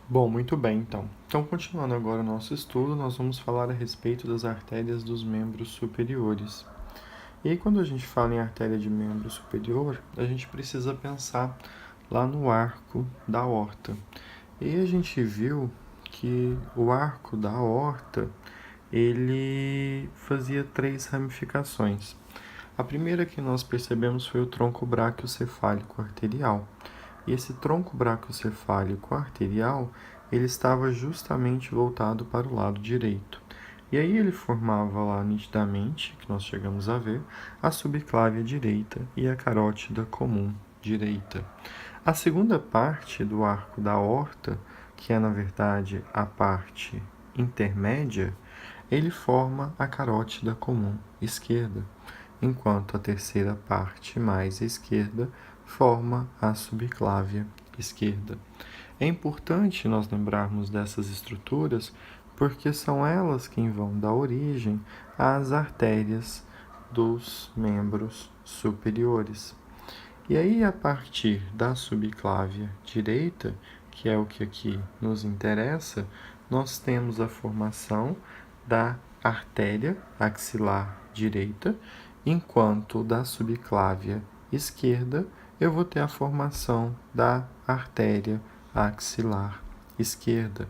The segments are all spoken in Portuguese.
Bom, muito bem, então. Então, continuando agora o nosso estudo, nós vamos falar a respeito das artérias dos membros superiores. E aí, quando a gente fala em artéria de membro superior, a gente precisa pensar lá no arco da aorta. E aí a gente viu que o arco da aorta, ele fazia 3 ramificações. A primeira que nós percebemos foi o tronco braquiocefálico arterial. E esse tronco braquiocefálico arterial, ele estava justamente voltado para o lado direito. E aí ele formava lá nitidamente, que nós chegamos a ver, a subclávia direita e a carótida comum direita. A segunda parte do arco da aorta, que é na verdade a parte intermédia, ele forma a carótida comum esquerda, enquanto a terceira parte mais esquerda forma a subclávia esquerda. É importante nós lembrarmos dessas estruturas porque são elas quem vão dar origem às artérias dos membros superiores. E aí, a partir da subclávia direita, que é o que aqui nos interessa, nós temos a formação da artéria axilar direita, enquanto da subclávia esquerda eu vou ter a formação da artéria axilar esquerda.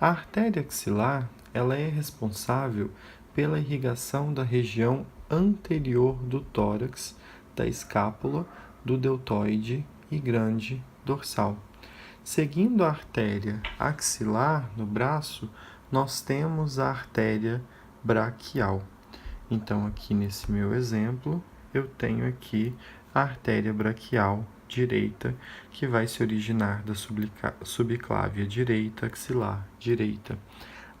A artéria axilar, ela é responsável pela irrigação da região anterior do tórax, da escápula, do deltoide e grande dorsal. Seguindo a artéria axilar no braço, nós temos a artéria braquial. Então, aqui nesse meu exemplo, eu tenho aqui a artéria braquial direita, que vai se originar da subclávia direita axilar direita.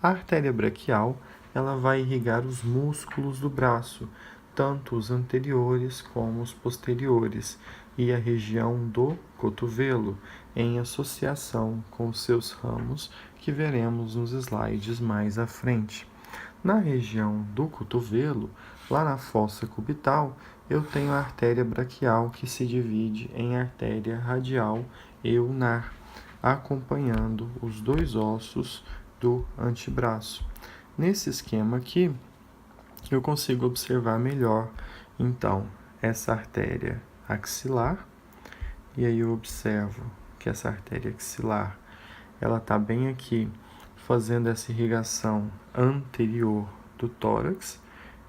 A artéria braquial, ela vai irrigar os músculos do braço, tanto os anteriores como os posteriores, e a região do cotovelo, em associação com seus ramos, que veremos nos slides mais à frente. Na região do cotovelo, lá na fossa cubital, eu tenho a artéria braquial que se divide em artéria radial e ulnar, acompanhando os dois ossos do antebraço. Nesse esquema aqui, eu consigo observar melhor, então, essa artéria axilar, e aí eu observo que essa artéria axilar, ela está bem aqui, fazendo essa irrigação anterior do tórax,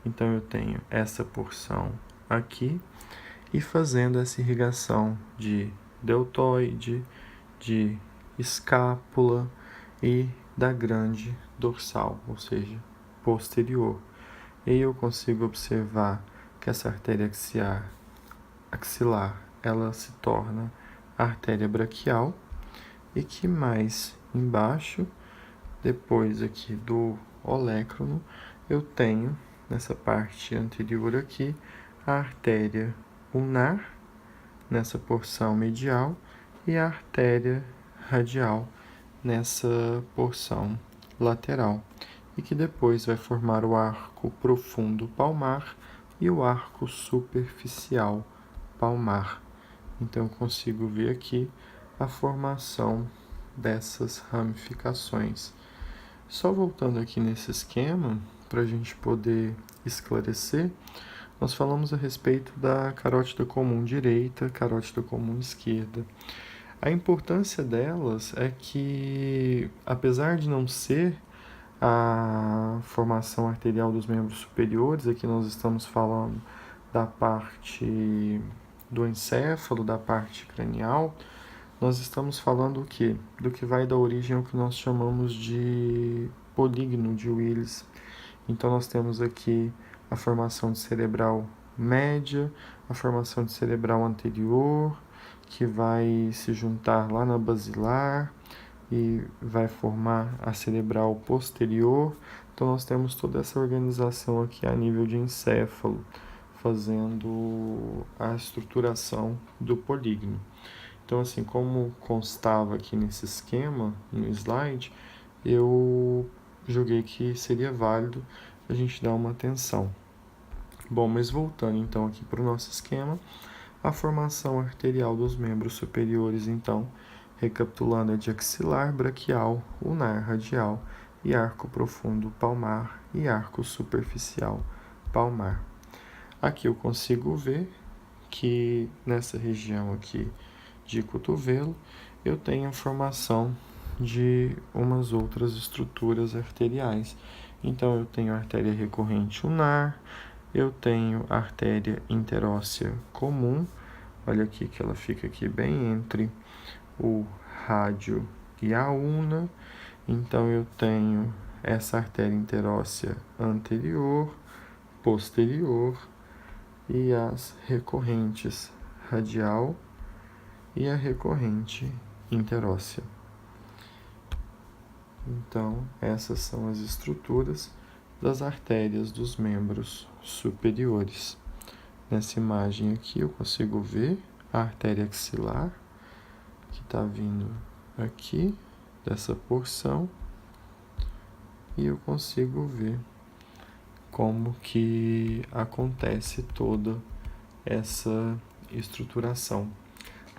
então eu tenho essa porção aqui, e fazendo essa irrigação de deltoide, de escápula e da grande dorsal, ou seja, posterior. E eu consigo observar que essa artéria axilar, ela se torna artéria braquial e que mais embaixo, depois aqui do olecrono, eu tenho nessa parte anterior aqui a artéria ulnar nessa porção medial e a artéria radial nessa porção lateral, e que depois vai formar o arco profundo palmar e o arco superficial palmar. Então, eu consigo ver aqui a formação dessas ramificações. Só voltando aqui nesse esquema, para a gente poder esclarecer, nós falamos a respeito da carótida comum direita, carótida comum esquerda. A importância delas é que, apesar de não ser a formação arterial dos membros superiores, aqui nós estamos falando da parte do encéfalo, da parte cranial, nós estamos falando o quê? Do que vai dar origem ao que nós chamamos de polígono de Willis. Então, nós temos aqui a formação de cerebral média, a formação de cerebral anterior, que vai se juntar lá na basilar e vai formar a cerebral posterior. Então, nós temos toda essa organização aqui a nível de encéfalo, fazendo a estruturação do polígono. Então, assim, como constava aqui nesse esquema, no slide, eu julguei que seria válido a gente dar uma atenção. Bom, mas voltando então aqui para o nosso esquema, a formação arterial dos membros superiores, então, Recapitulando, é de axilar, braquial, ulnar, radial e arco profundo palmar e arco superficial palmar. Aqui eu consigo ver que nessa região aqui de cotovelo eu tenho formação de umas outras estruturas arteriais. Então eu tenho artéria recorrente ulnar, eu tenho artéria interóssea comum, olha aqui que ela fica aqui bem entre o rádio e a ulna. Então eu tenho essa artéria interóssea anterior, posterior e as recorrentes radial e a recorrente interóssea. Então, essas são as estruturas das artérias dos membros superiores. Nessa imagem aqui eu consigo ver a artéria axilar, que está vindo aqui, dessa porção, e eu consigo ver como que acontece toda essa estruturação.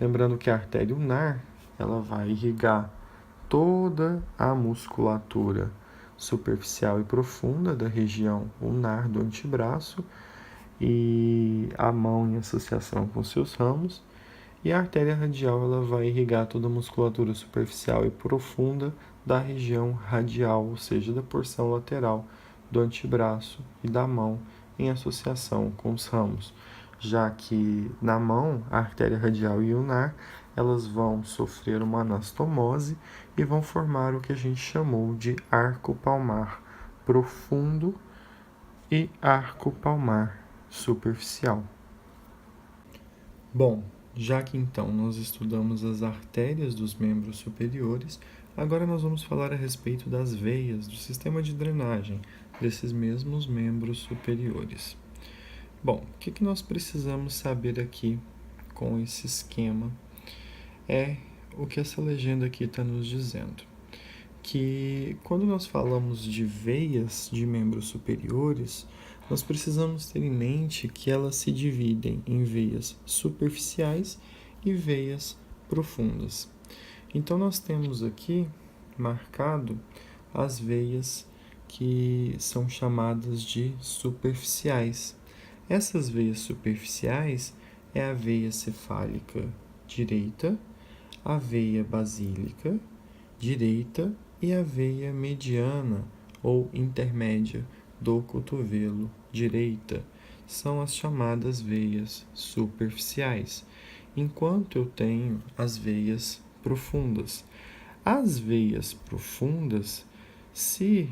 Lembrando que a artéria ulnar, ela vai irrigar toda a musculatura superficial e profunda da região ulnar do antebraço e a mão em associação com seus ramos, e a artéria radial ela vai irrigar toda a musculatura superficial e profunda da região radial, ou seja, da porção lateral do antebraço e da mão em associação com os ramos, já que na mão, a artéria radial e ulnar, elas vão sofrer uma anastomose e vão formar o que a gente chamou de arco palmar profundo e arco palmar superficial. Bom, já que então nós estudamos as artérias dos membros superiores, agora nós vamos falar a respeito das veias do sistema de drenagem desses mesmos membros superiores. Bom, o que nós precisamos saber aqui com esse esquema é o que essa legenda aqui está nos dizendo. Que quando nós falamos de veias de membros superiores, nós precisamos ter em mente que elas se dividem em veias superficiais e veias profundas. Então, nós temos aqui marcado as veias que são chamadas de superficiais. Essas veias superficiais é a veia cefálica direita, a veia basílica direita e a veia mediana ou intermédia do cotovelo direita. São as chamadas veias superficiais, enquanto eu tenho as veias profundas. As veias profundas, se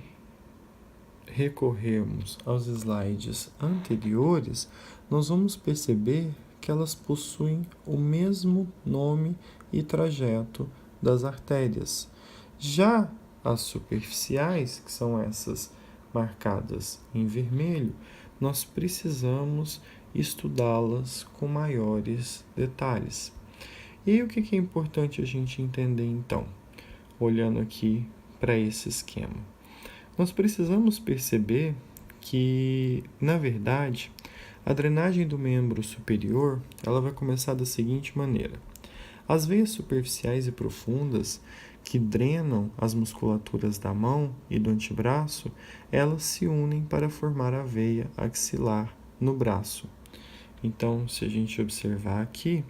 recorrermos aos slides anteriores, nós vamos perceber que elas possuem o mesmo nome e trajeto das artérias. Já as superficiais, que são essas marcadas em vermelho, nós precisamos estudá-las com maiores detalhes. E o que é importante a gente entender então, olhando aqui para esse esquema? Nós precisamos perceber que, na verdade, a drenagem do membro superior ela vai começar da seguinte maneira. As veias superficiais e profundas que drenam as musculaturas da mão e do antebraço, elas se unem para formar a veia axilar no braço. Então, se a gente observar aqui,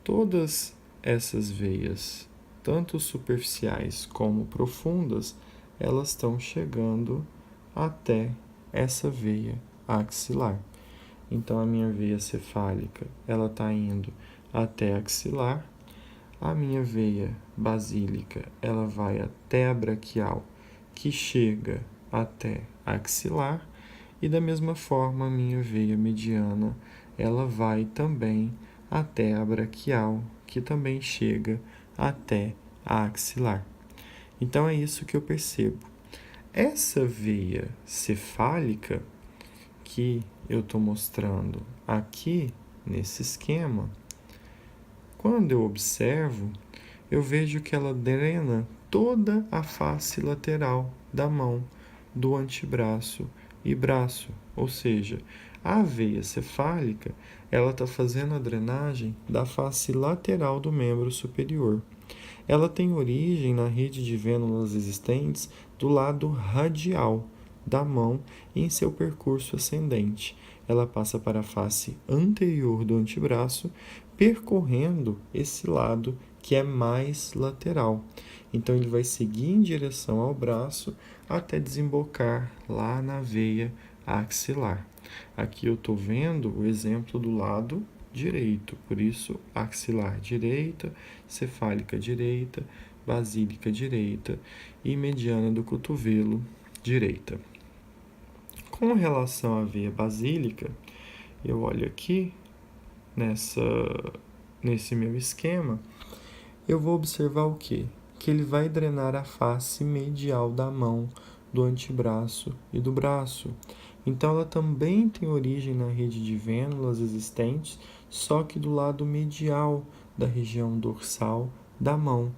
todas essas veias, tanto superficiais como profundas, elas estão chegando até essa veia axilar. Então, a minha veia cefálica, ela está indo até axilar. A minha veia basílica, ela vai até a braquial, que chega até axilar. E da mesma forma, a minha veia mediana, ela vai também até a braquial, que também chega até a axilar. Então, é isso que eu percebo. Essa veia cefálica que eu estou mostrando aqui nesse esquema, quando eu observo, eu vejo que ela drena toda a face lateral da mão, do antebraço e braço. Ou seja, A veia cefálica, ela está fazendo a drenagem da face lateral do membro superior. Ela tem origem na rede de vênulas existentes do lado radial da mão e em seu percurso ascendente. Ela passa para a face anterior do antebraço, percorrendo esse lado que é mais lateral. Então, ele vai seguir em direção ao braço até desembocar lá na veia axilar. Aqui eu estou vendo o exemplo do lado direito, por isso axilar direita, cefálica direita, basílica direita e mediana do cotovelo direita. Com relação à veia basílica, eu olho aqui nesse meu esquema, eu vou observar o quê? Que ele vai drenar a face medial da mão, do antebraço e do braço. Então, ela também tem origem na rede de vênulas existentes, só que do lado medial da região dorsal da mão.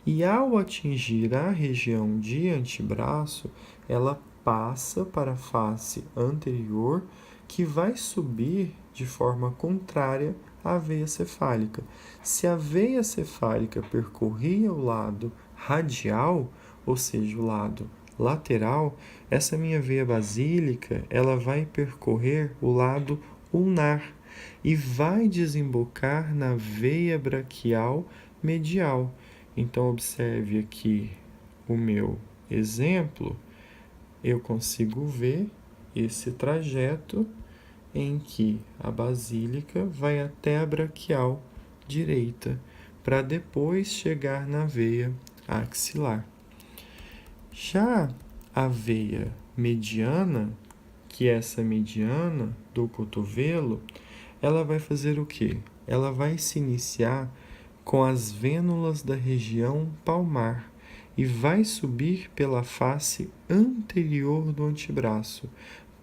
E ao atingir a região de antebraço, ela passa para a face anterior, que vai subir de forma contrária à veia cefálica. Se a veia cefálica percorria o lado radial, ou seja, o lado lateral, essa minha veia basílica, ela vai percorrer o lado ulnar e vai desembocar na veia braquial medial. Então, observe aqui o meu exemplo, eu consigo ver esse trajeto em que a basílica vai até a braquial direita, para depois chegar na veia axilar. Já a veia mediana, que é essa mediana do cotovelo, ela vai fazer o quê? Ela vai se iniciar com as vênulas da região palmar e vai subir pela face anterior do antebraço,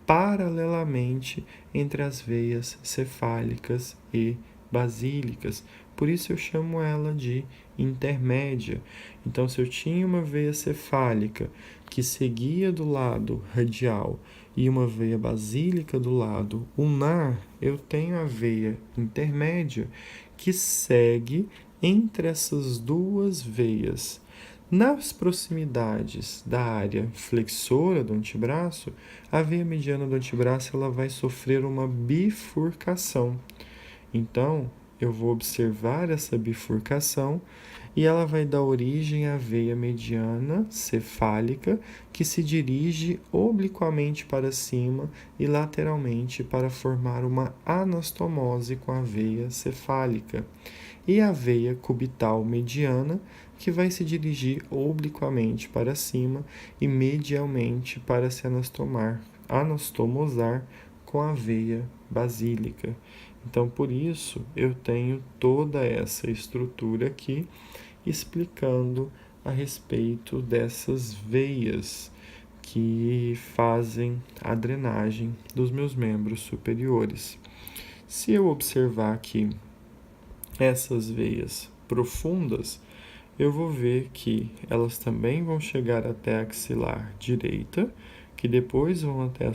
paralelamente entre as veias cefálicas e basílicas. Por isso eu chamo ela de intermédia. Então, se eu tinha uma veia cefálica que seguia do lado radial e uma veia basílica do lado ulnar, eu tenho a veia intermédia que segue entre essas duas veias. Nas proximidades da área flexora do antebraço, a veia mediana do antebraço ela vai sofrer uma bifurcação. Então, eu vou observar essa bifurcação e ela vai dar origem à veia mediana cefálica, que se dirige obliquamente para cima e lateralmente para formar uma anastomose com a veia cefálica. E a veia cubital mediana, que vai se dirigir obliquamente para cima e medialmente para se anastomosar com a veia basílica. Então, por isso, eu tenho toda essa estrutura aqui explicando a respeito dessas veias que fazem a drenagem dos meus membros superiores. Se eu observar aqui essas veias profundas, eu vou ver que elas também vão chegar até a axilar direita, que depois vão até a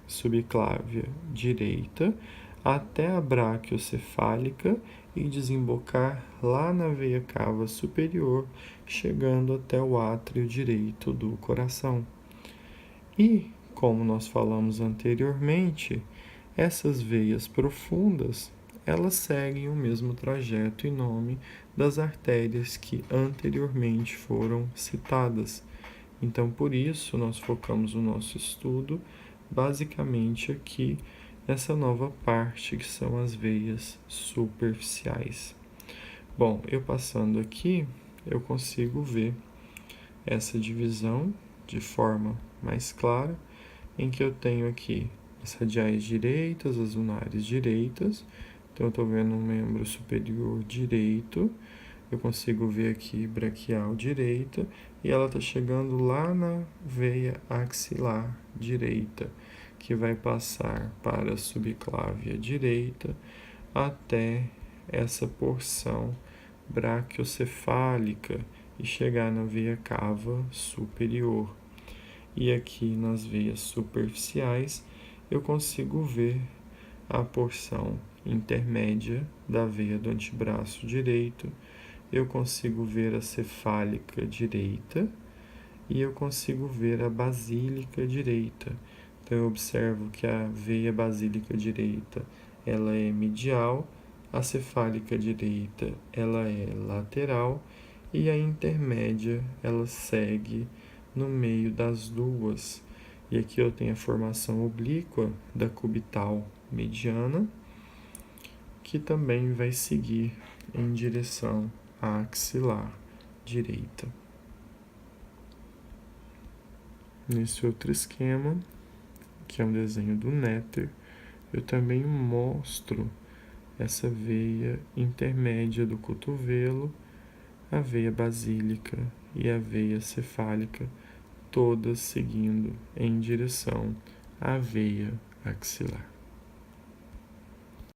subclávia direita, até a braquiocefálica e desembocar lá na veia cava superior, chegando até o átrio direito do coração. E, como nós falamos anteriormente, essas veias profundas, elas seguem o mesmo trajeto e nome das artérias que anteriormente foram citadas. Então, por isso, nós focamos o nosso estudo basicamente aqui nessa nova parte que são as veias superficiais. Bom, eu passando aqui, eu consigo ver essa divisão de forma mais clara, em que eu tenho aqui as radiais direitas, as lunares direitas. Então, eu estou vendo um membro superior direito, eu consigo ver aqui braquial direita, e ela está chegando lá na veia axilar direita, que vai passar para a subclávia direita até essa porção braquiocefálica e chegar na veia cava superior. E aqui nas veias superficiais eu consigo ver a porção intermédia da veia do antebraço direito, eu consigo ver a cefálica direita e eu consigo ver a basílica direita. Então eu observo que a veia basílica direita ela é medial, a cefálica direita ela é lateral e a intermédia ela segue no meio das duas. E aqui eu tenho a formação oblíqua da cubital mediana, que também vai seguir em direção à axilar direita. Nesse outro esquema, que é um desenho do Netter, eu também mostro essa veia intermédia do cotovelo, a veia basílica e a veia cefálica, todas seguindo em direção à veia axilar.